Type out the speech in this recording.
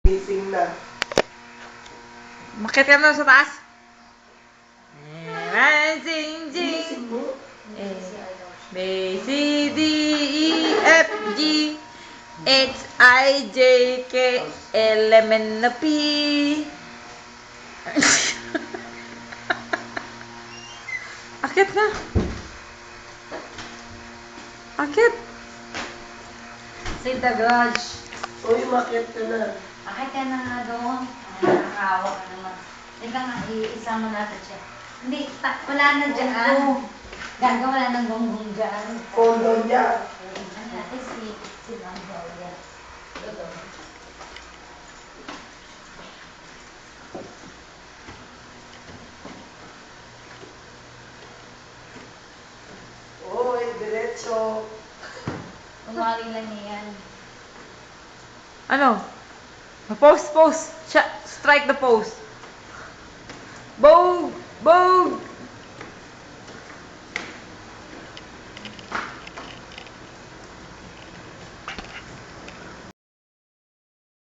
Gising na. Makit ka na sa taas. Sing, sing. Gising mo? B, C, D, E, F, G, H, I, J, K, L, M, N, P. Akit na. Akit. Say the garage. Uy, makit ka na. Akit ka na nga doon. Nakakawa ka naman. Teka nga, isama natin siya. Hindi, wala na dyan. Gaga, wala nang gonggong dyan. Kondo niya. Ano natin si Banggaw yan. Uy, diretso. Umaling lang niya yan. Ano? Post, post. Strike the post.